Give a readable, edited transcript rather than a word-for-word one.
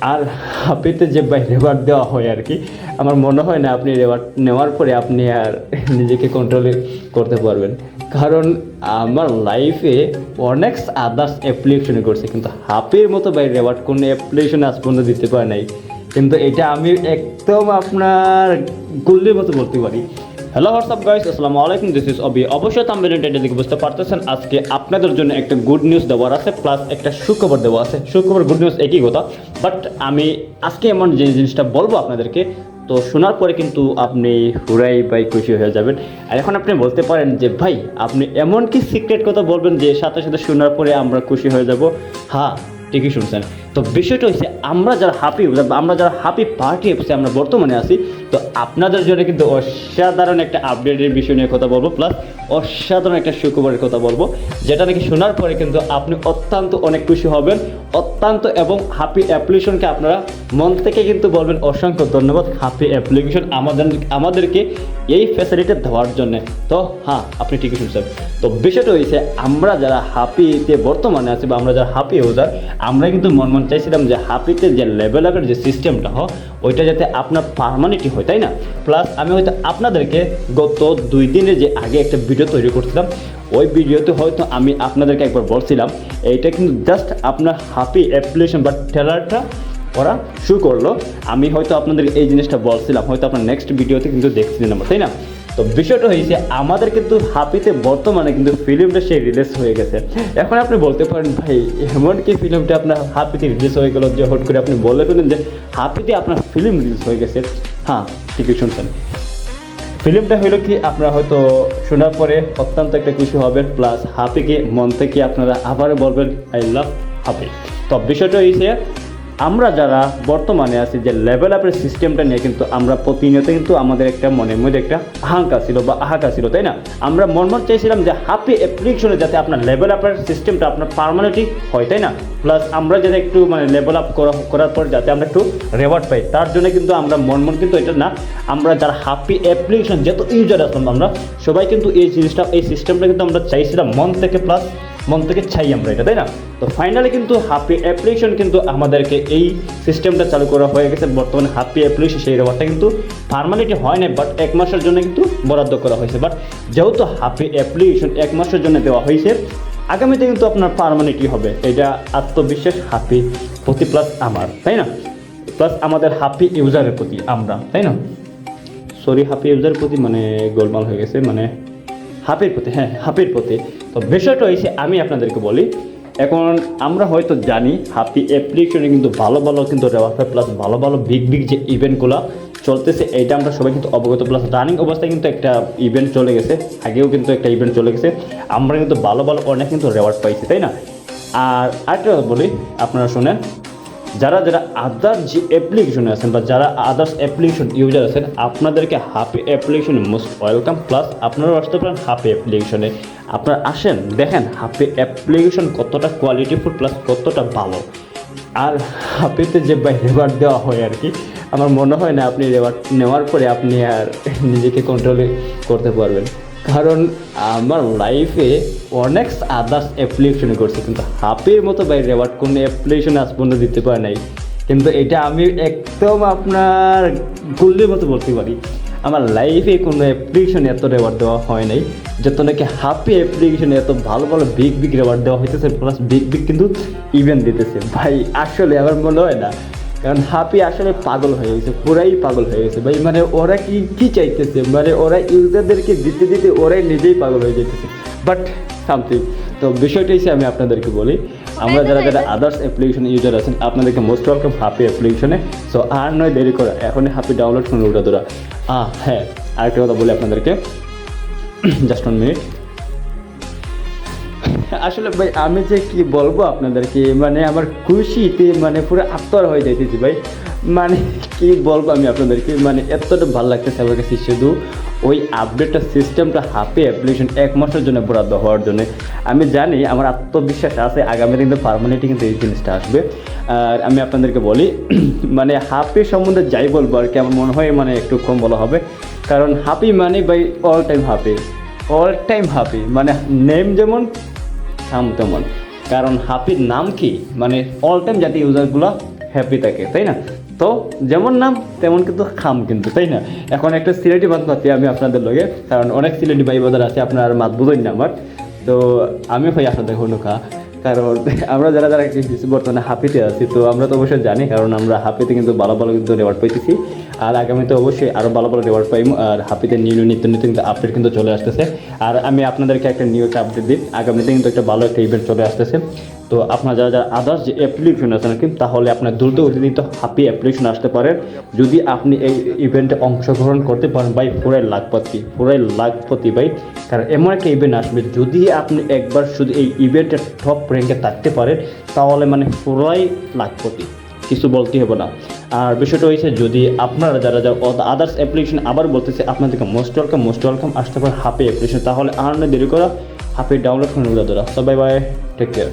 আর হাপিতে যে ভাই রেওয়ার্ড দেওয়া হয় আর কি, আমার মনে হয় না আপনি রেওয়ার্ড নেওয়ার পরে আপনি আর নিজেকে কন্ট্রোল করতে পারবেন। কারণ আমার লাইফে অনেক আদার্স অ্যাপ্লিকেশন করছে, কিন্তু হাপির মতো ভাই রেওয়ার্ড কোনো অ্যাপ্লিকেশন আজ পর্যন্ত দিতে পারে নাই। কিন্তু এটা আমি একদম আপনার গুল্লির মতো বলতে পারি। হ্যালো হোয়াটসঅ্যাপ গাইস, আসসালামু আলাইকুম, দিস ইজ অবি। অবশ্যই থাম্বনেল টাইটেল দেখে বুঝতে পারতেছেন আজকে আপনাদের জন্য একটা গুড নিউজ দেওয়ার আছে, প্লাস একটা সুখবর দেওয়া আছে। সুখবর গুড নিউজ একই কথা, বাট আমি আজকে এমন যে জিনিসটা বলবো আপনাদেরকে, তো শোনার পরে কিন্তু আপনি পুরাই ভাই খুশি হয়ে যাবেন। আর এখন আপনি বলতে পারেন যে ভাই আপনি এমন কি সিক্রেট কথা বলবেন যে সাথে সাথে শোনার পরে আমরা খুশি হয়ে যাব। হ্যাঁ, ঠিকই শুনছেন। তো বিষয়টা হচ্ছে আমরা যারা হাপি পার্টি অ্যাপসে আমরা বর্তমানে আছি, তো আপনাদের জন্য কিন্তু অসাধারণ একটা আপডেটের বিষয় নিয়ে কথা বলবো, প্লাস অসাধারণ একটা সুখবরের কথা বলবো, যেটা নাকি শোনার পরে কিন্তু আপনি অত্যন্ত অনেক খুশি হবেন, অত্যন্ত। এবং হাপি অ্যাপ্লিকেশনকে আপনারা মন থেকে কিন্তু বলবেন অসংখ্য ধন্যবাদ হাপি অ্যাপ্লিকেশন আমাদেরকে এই ফ্যাসিলিটি দেওয়ার জন্য। তো হ্যাঁ, আপনি ঠিকই শুনছেন। তো বিষয়টা হয়েছে আমরা যারা হাপিতে বর্তমানে আছি বা আমরা যারা হাপি ইউজার, আমরা কিন্তু মন চাইছিলাম যে হাপিতে যে লেভেল আপের যে সিস্টেমটা হয় ওইটা যাতে আপনার পার্মানেন্টই হয়, তাই না? প্লাস আমি হয়তো আপনাদেরকে গত 2 দিনের যে আগে একটা ভিডিও তৈরি করছিলাম, ওই ভিডিওতে হয়তো আমি আপনাদেরকে একবার বলছিলাম এইটা কিন্তু জাস্ট আপনার হাপি অ্যাপ্লিকেশন বা ট্রেলারটা ওরা শুরু করলো। আমি হয়তো আপনাদের এই জিনিসটা বলছিলাম, হয়তো আপনার নেক্সট ভিডিওতে কিন্তু দেখছিলেন আমার, তাই না? তো বিষয়টা হয়েছে আমাদের কিন্তু হাপিতে বর্তমানে কিন্তু ফিল্মটা সেই রিলিজ হয়ে গেছে। এখন আপনি বলতে পারেন ভাই এমন কি ফিল্মটা আপনার হাপিতে রিলিজ হয়ে গেল যে হট করে আপনি বলে ফেলেন যে হাপিতে আপনার ফিল্ম রিলিজ হয়ে গেছে। হ্যাঁ, ঠিকই শুনছেন। ফিল্মটা হইলো কি আপনারা হয়তো শোনার পরে অত্যন্ত একটা খুশি হবেন, প্লাস হাপিকে মন থেকে আপনারা আবারও বলবেন আই লাভ হাপি। তো বিষয়টা হয়েছে আমরা যারা বর্তমানে আছি যে লেভেল আপের সিস্টেমটা নিয়ে কিন্তু আমরা প্রতিনিয়ত কিন্তু আমাদের একটা মনের মধ্যে একটা আহাঙ্কা ছিল বা আহাকা ছিল, তাই না? আমরা মন চাইছিলাম যে হাপি অ্যাপ্লিকেশনে যাতে আপনার লেভেল আপের সিস্টেমটা আপনার পার্মানেন্টলি হয়, তাই না? প্লাস আমরা যাতে একটু মানে লেভেল আপ করার পর যাতে আমরা একটু রেওয়ার্ড পাই, তার জন্য কিন্তু আমরা মন কিন্তু এটা না, আমরা যারা হাপি অ্যাপ্লিকেশন যত ইউজার আসলাম আমরা সবাই কিন্তু এই জিনিসটা এই সিস্টেমটা কিন্তু আমরা চাইছিলাম মন থেকে, প্লাস মন থেকে চাই আমরা এটা, তাই না? তো ফাইনালি কিন্তু হাপি অ্যাপ্লিকেশন কিন্তু আমাদেরকে এই সিস্টেমটা চালু করা হয়ে গেছে। বর্তমানে হাপি অ্যাপ্লিকেশন সেই রেওয়ার্ডটা কিন্তু পার্মানেন্টলি হয় না, বাট 1 মাসের জন্য কিন্তু বরাদ্দ করা হয়েছে। বাট যেহেতু হাপি অ্যাপ্লিকেশন 1 মাসের জন্য দেওয়া হয়েছে, আগামীতে কিন্তু আপনার পার্মানেন্টলি হবে, এটা আত্মবিশ্বাস হাপি প্রতি, প্লাস আমার, তাই না? প্লাস আমাদের হাপি ইউজারের প্রতি আমরা, তাই না? সরি, হাপি ইউজারের প্রতি মানে গোলমাল হয়ে গেছে, মানে হাপির প্রতি, হ্যাঁ হাপির প্রতি। তো বিষয়টা হয়েছে আমি আপনাদেরকে বলি, এখন আমরা হয়তো জানি হাপি অ্যাপ্লিকেশনে কিন্তু ভালো কিন্তু রেওয়ার্ড হয়, প্লাস ভালো বিগ যে ইভেন্টগুলো চলতেছে এইটা আমরা সবাই কিন্তু অবগত, প্লাস রানিং অবস্থায় কিন্তু একটা ইভেন্ট চলে গেছে, আগেও কিন্তু একটা ইভেন্ট চলে গেছে, আমরা কিন্তু ভালো অনেক কিন্তু রেওয়ার্ড পাইছি, তাই না? আর আরেকটা বলি, আপনারা শোনেন, যারা আদার যে অ্যাপ্লিকেশনে আছেন বা যারা আদার্স অ্যাপ্লিকেশন ইউজার আছেন, আপনাদেরকে হাপি অ্যাপ্লিকেশনে মোস্ট ওয়েলকাম। প্লাস আপনারা আসতে পারেন হাপি অ্যাপ্লিকেশনে, আপনারা আসেন দেখেন হাপি অ্যাপ্লিকেশন কতটা কোয়ালিটিফুল, প্লাস কতটা ভালো। আর হাপিতে যে রেওয়ার্ড দেওয়া হয় আর কি, আমার মনে হয় না আপনি রেওয়ার্ড নেওয়ার পরে আপনি আর নিজেকে কন্ট্রোল করতে পারবেন। কারণ আমার লাইফে অনেক আদার্স অ্যাপ্লিকেশন করছি, কিন্তু হাপির মতো রেওয়ার্ড কোনো অ্যাপ্লিকেশন আজ পর্যন্ত দিতে পারে নাই। কিন্তু এটা আমি একদম আপনার গুল্লির মতো বলতে পারি, আমার লাইফে কোনো অ্যাপ্লিকেশন এত রেওয়ার্ড দেওয়া হয় নাই যত নাকি হাপি অ্যাপ্লিকেশনে এত ভালো বিগ রেওয়ার্ড দেওয়া হইতেছে, প্লাস বিগ কিন্তু ইভেন্ট দিতেছে। ভাই আসলে আমার মনে হয় না, কারণ হাপি আসলে পাগল হয়ে গেছে, পুরাই পাগল হয়ে গেছে ভাই। মানে ওরা কি চাইতেছে, মানে ওরা ইউজারদেরকে দিতে ওরাই নিজেই পাগল হয়ে যেতেছে, বাট সামথিং। তো বিষয়টা হিসেবে আমি আপনাদেরকে বলি, আমরা যারা আদার্স অ্যাপ্লিকেশন ইউজার আছেন, আপনাদেরকে মোস্ট ওয়েলকাম হাপি অ্যাপ্লিকেশনে। সো আর নয় দেরি করা, এখনই হাপি ডাউনলোড করুন ওটা ধরা। হ্যাঁ, আরেকটা কথা বলি আপনাদেরকে, জাস্ট 1 মিনিট। আসলে ভাই আমি যে কি বলবো আপনাদেরকে, মানে আমার খুশিতে মানে পুরো আত্মহারা হয়ে যাইতেছি ভাই। মানে কি বলবো আমি আপনাদেরকে, মানে এতটা ভালো লাগতেছে আমার কাছে। শুধু ওই আপডেটটা সিস্টেমটা হাপি অ্যাপ্লিকেশন 1 মাসের জন্য বরাদ্দ হওয়ার জন্য আমি জানি, আমার আত্মবিশ্বাস আছে আগামী দিনে পার্মানেন্টলি কিন্তু এই জিনিসটা আসবে। আর আমি আপনাদেরকে বলি, মানে হাপি সম্বন্ধে যাই বলবো আর কি, আমার মনে হয় মানে একটু কম বলা হবে, কারণ হাপি মানে ভাই অল টাইম হাপি, মানে নেম যেমন তেমন। কারণ হাপির নাম কি, মানে অল টাইম যাতে ইউজারগুলো হ্যাপি থাকে, তাই না? তো যেমন নাম তেমন কিন্তু খাম কিন্তু, তাই না? এখন একটা সিলেটি মাত পাতি আমি আপনাদের লগে, কারণ অনেক সিলেটি ভাই বাজার আছে, আপনার আর মাত বুঝেন না আমার। তো আমি হই আপনাদের হনুকা, কারণ আমরা যারা যারা বর্তমানে হাফিতে আছি, তো আমরা তো অবশ্যই জানি, কারণ আমরা হাফিতে কিন্তু ভালো ভালো কিন্তু রেওয়ার্ড পাইতেছি, আর আগামীতে অবশ্যই আরও ভালো ভালো রেওয়ার্ড পাইব। আর হাফিতে নিত্য নিত্য কিন্তু আপডেট কিন্তু চলে আসতেছে। আর আমি আপনাদেরকে একটা নিউজ আপডেট দিই, আগামীতে কিন্তু একটা ভালো একটা ইভেন্ট চলে আসতেছে। তো আপনার যারা যারা আদার্স যে অ্যাপ্লিকেশন আছে নাকি, তাহলে আপনার দ্রুত অতিরিক্ত হাফি অ্যাপ্লিকেশন আসতে পারেন যদি আপনি এই ইভেন্টে অংশগ্রহণ করতে পারেন। ভাই পুরাই লাখপতি ভাই, কারণ এমন একটা ইভেন্ট আসবে, যদি আপনি একবার শুধু এই ইভেন্টের টপ র্যাঙ্কে থাকতে পারেন, তাহলে মানে পুরাই লাখপতি, কিছু বলতে হবে না। আর বিষয়টা হয়েছে, যদি আপনারা যারা যারা আদার্স অ্যাপ্লিকেশন, আবার বলতেছে আপনাদেরকে মোস্ট ওয়েলকাম আসতে পারেন হাফি অ্যাপ্লিকেশন, তাহলে আর না দেরি করা হাফি ডাউনলোড করে নেওয়া। সবাই বাই, টেক কেয়ার।